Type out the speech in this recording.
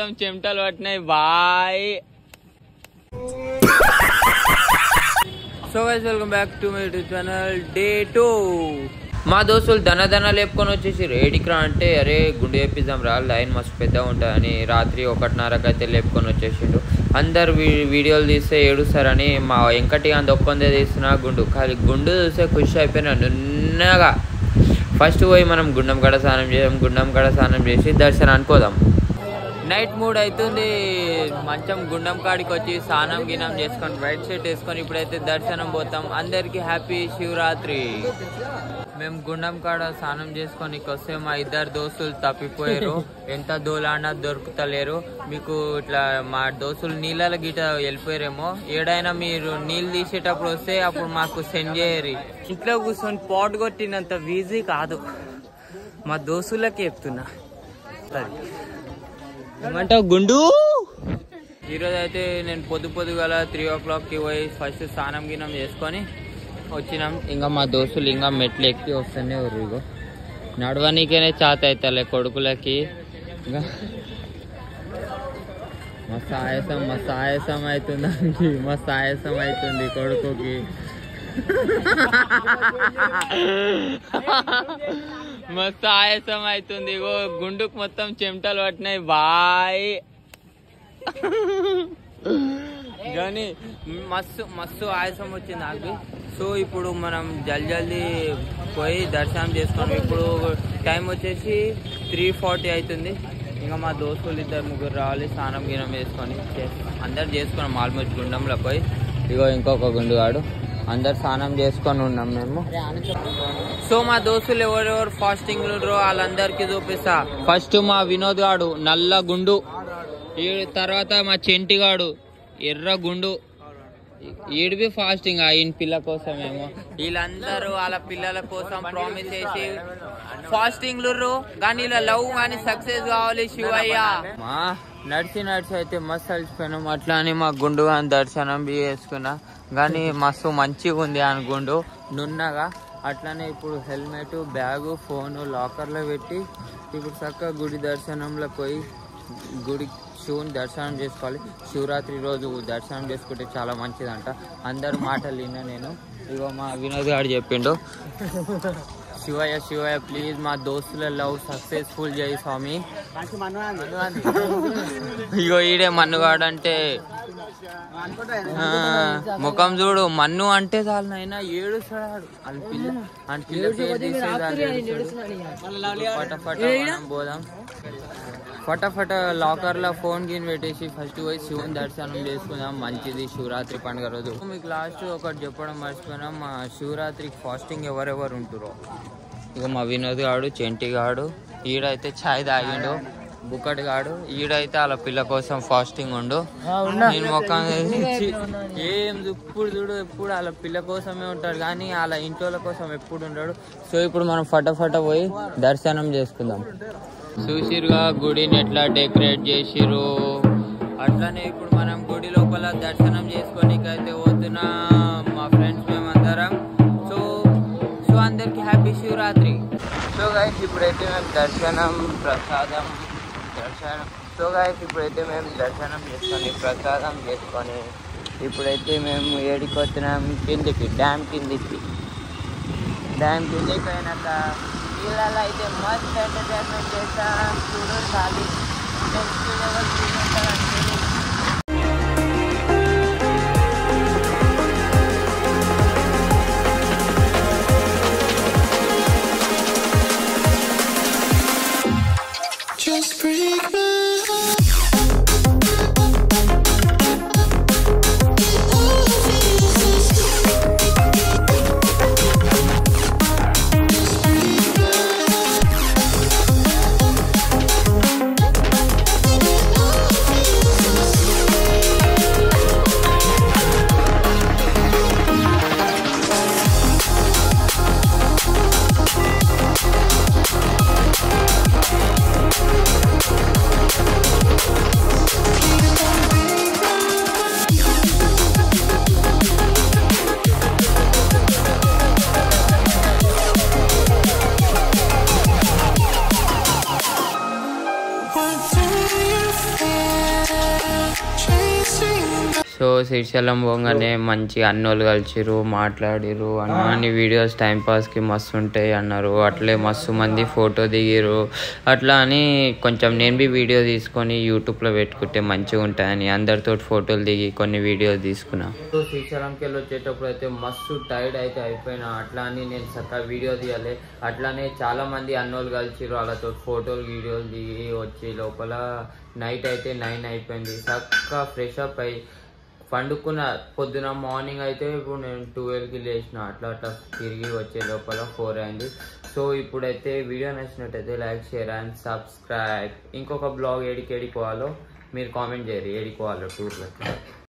మొత్తం చెమటలు పట్టినాయి boy. So guys welcome back to my YouTube channel day 2. మా దోస్తులు దన లేపుకొని వచ్చేసి రేడికిరా అంటే అరే గుండె చెప్పిద్దాం రా, లైన్ మస్తు పెద్దగా ఉంటుందని రాత్రి 1:30కి అయితే లేపుకొని వచ్చేసిండు. అందరు వీడియోలు తీస్తే ఏడుస్తారని మా వెంకటి అంత ఒక్కందే తీస్తున్నా ఖాళీ గుండు చూస్తే ఖుషి అయిపోయినా నున్నగా. ఫస్ట్ పోయి మనం గుండం కాడ స్నానం చేసి దర్శనానికి పోదాం. నైట్ 3 అవుతుంది. మంచం గుండం కాడికి వచ్చి స్నానం గినం చేసుకొని వైట్ షర్ట్ వేసుకొని ఇప్పుడైతే దర్శనం పోతాం. అందరికీ హ్యాపీ శివరాత్రి. మేము గుండం కాడ స్నానం చేసుకొని వస్తే మా 2 దోస్తులు తప్పిపోయారు. ఎంత దోలాడినా దొరుకుతలేరు. మీకు ఇట్లా మా దోస్తులు నీళ్ళ గిట వెళ్ళిపోయారేమో. ఏడైనా మీరు నీళ్ళు తీసేటప్పుడు వస్తే అప్పుడు మాకు సెండ్ చేయరు. ఇంట్లో కూర్చొని పాట్ కొట్టినంత ఈజీ కాదు. మా దోస్తులకి చెప్తున్నా ఏమంటావు గుండు. ఈరోజు అయితే నేను పొద్దుగాల 3 o'clockకి పోయి ఫస్ట్ స్నానం గినం చేసుకొని వచ్చినాం. ఇంకా మా దోస్తులు ఇంకా మెట్లు ఎక్కి వస్తూనే ఇగో నడవనీకనే చాత అవుతాలే కొడుకులకి. ఇంకా మస్తు ఆయాసం అవుతుంది. మస్తు ఆయాసం అవుతుంది కొడుకుకి. మస్తు ఆయాసం అవుతుంది. ఇగో గుండుకు మొత్తం చెమటలు పట్టినాయి బాయ్. కానీ మస్తు ఆయాసం వచ్చింది నాకు. సో ఇప్పుడు మనం జల్దీ పోయి దర్శనం చేసుకున్నాం. ఇప్పుడు టైం వచ్చేసి 3:40 అవుతుంది. ఇంకా మా దోస్తులు 2-3 రావాలి. స్నానం గినం వేసుకొని అందరు చేసుకున్నాం ఆల్మోస్ట్ గుండంలో పోయి. ఇగో ఇంకొక గుండుగాడు. అందరు స్నానం చేసుకొని ఉన్నాం మేము. సో మా దోస్తులు ఎవరెవరు ఫాస్టింగ్ వాళ్ళందరికీ చూపిస్తా. ఫస్ట్ మా వినోద్ గాడు నల్ల గుండు, తర్వాత మా చెంటిగాడు ఎర్ర గుండు. ఈడిపి ఫాస్టింగ్ ఈయన పిల్ల కోసమేమో. వీళ్ళందరూ వాళ్ళ పిల్లల కోసం ప్రామిస్ చేసి ఫాస్టింగ్ కానీ ఇలా లవ్ కానీ సక్సెస్ కావాలి శివయ్య. మా నడిచి అయితే మస్తు అలిసిపోయినాం. అట్లా అని మా గుండు అని దర్శనం చేసుకున్నా. కానీ మస్తు మంచిగా ఉంది అని గుండు నున్నగా. అట్లానే ఇప్పుడు హెల్మెట్, బ్యాగు, ఫోను లాకర్లో పెట్టి ఇప్పుడు చక్కగా గుడి దర్శనంలో పోయి గుడి శివుని దర్శనం చేసుకోవాలి. శివరాత్రి రోజు దర్శనం చేసుకుంటే చాలా మంచిదంట. అందరు మాటలు విన్నా నేను. ఇగో మా వినోద్ గారు చెప్పిండు, శివయ్య ప్లీజ్ మా దోస్తుల లవ్ సక్సెస్ఫుల్ చేయి స్వామి. ఇగో ఈడే మన్నుగాడు అంటే ముఖం చూడు. మన్ను అంటే చాలు నాయన ఏడుస్తాడు. పోదాం ఫటాఫట లాకర్లో ఫోన్ గిన్ పెట్టేసి ఫస్ట్ పోయి శివుని దర్శనం చేసుకుందాం. మంచిది శివరాత్రి పండుగ రోజు. మీకు లాస్ట్ ఒకటి చెప్పడం మర్చిపోయినాం. మా శివరాత్రికి ఫాస్టింగ్ ఎవరెవరు ఉంటారో. ఇక మా వినోద్ గాడు, చెంటి గాడు, ఈడైతే ఛాయ్ తాగిండు. బుక్కటి గాడు ఈడైతే వాళ్ళ పిల్ల కోసం ఫాస్టింగ్ ఉండు. నేను మొక్కం ఏం ఇప్పుడు చూడు ఎప్పుడు వాళ్ళ పిల్ల కోసమే ఉంటాడు కానీ వాళ్ళ ఇంట్లో కోసం ఎప్పుడు ఉంటాడు. సో ఇప్పుడు మనం ఫటాఫట పోయి దర్శనం చేసుకుందాం. చూసిరుగా గుడిని ఎట్లా డెకరేట్ చేసిరు. అట్లానే ఇప్పుడు మనం గుడి లోపల దర్శనం చేసుకోనికైతే పోతున్నా మా ఫ్రెండ్స్ మేమందరం. సో అందరికి హ్యాపీ శివరాత్రి. సో గైస్ ఇప్పుడైతే మేము దర్శనం చేసుకొని ప్రసాదం చేసుకొని ఇప్పుడైతే మేము ఏడికి వచ్చినాం కిందికి, డ్యామ్ కిందికి అయినాక వీళ్ళలో అయితే మస్త్ ఎంటర్టైన్మెంట్ చేస్తాం. చూడు ఖాళీ నెక్స్ట్ లెవెల్ చూపిస్తారంటే శ్రీశైలం పోగానే మంచి అన్నోళ్ళు కలిసిరు, మాట్లాడిరు అన్ని వీడియోస్ టైంపాస్కి మస్తు ఉంటాయి అన్నారు. అట్లే మస్తు మంది ఫోటో దిగిరు. అట్లా అని కొంచెం నేను బి వీడియో తీసుకొని యూట్యూబ్లో పెట్టుకుంటే మంచిగా ఉంటాయని అందరితో ఫోటోలు దిగి కొన్ని వీడియోస్ తీసుకున్నా. సో శ్రీశైలంకి వెళ్ళి వచ్చేటప్పుడు అయితే మస్తు టైర్డ్ అయితే అయిపోయినా. అట్లా అని నేను చక్కగా వీడియో తీయాలి. అట్లానే చాలా మంది అన్నోళ్ళు కలిసిరు, వాళ్ళతో ఫోటోలు వీడియోలు దిగి వచ్చి లోపల నైట్ అయితే 9 అయిపోయింది. చక్కగా ఫ్రెష్ అప్ అయ్యి పండుకున్న పొద్దున మార్నింగ్ అయితే ఇప్పుడు నేను 12కి లేచిన. అట్లా తిరిగి వచ్చే లోపల 4 అయింది. సో ఇప్పుడైతే వీడియో నచ్చినట్టయితే లైక్, షేర్ అండ్ సబ్స్క్రైబ్. ఇంకొక బ్లాగ్ ఏడికి పోవాలో మీరు కామెంట్ చేయరు, ఏడికి పోవాలో టూర్లో.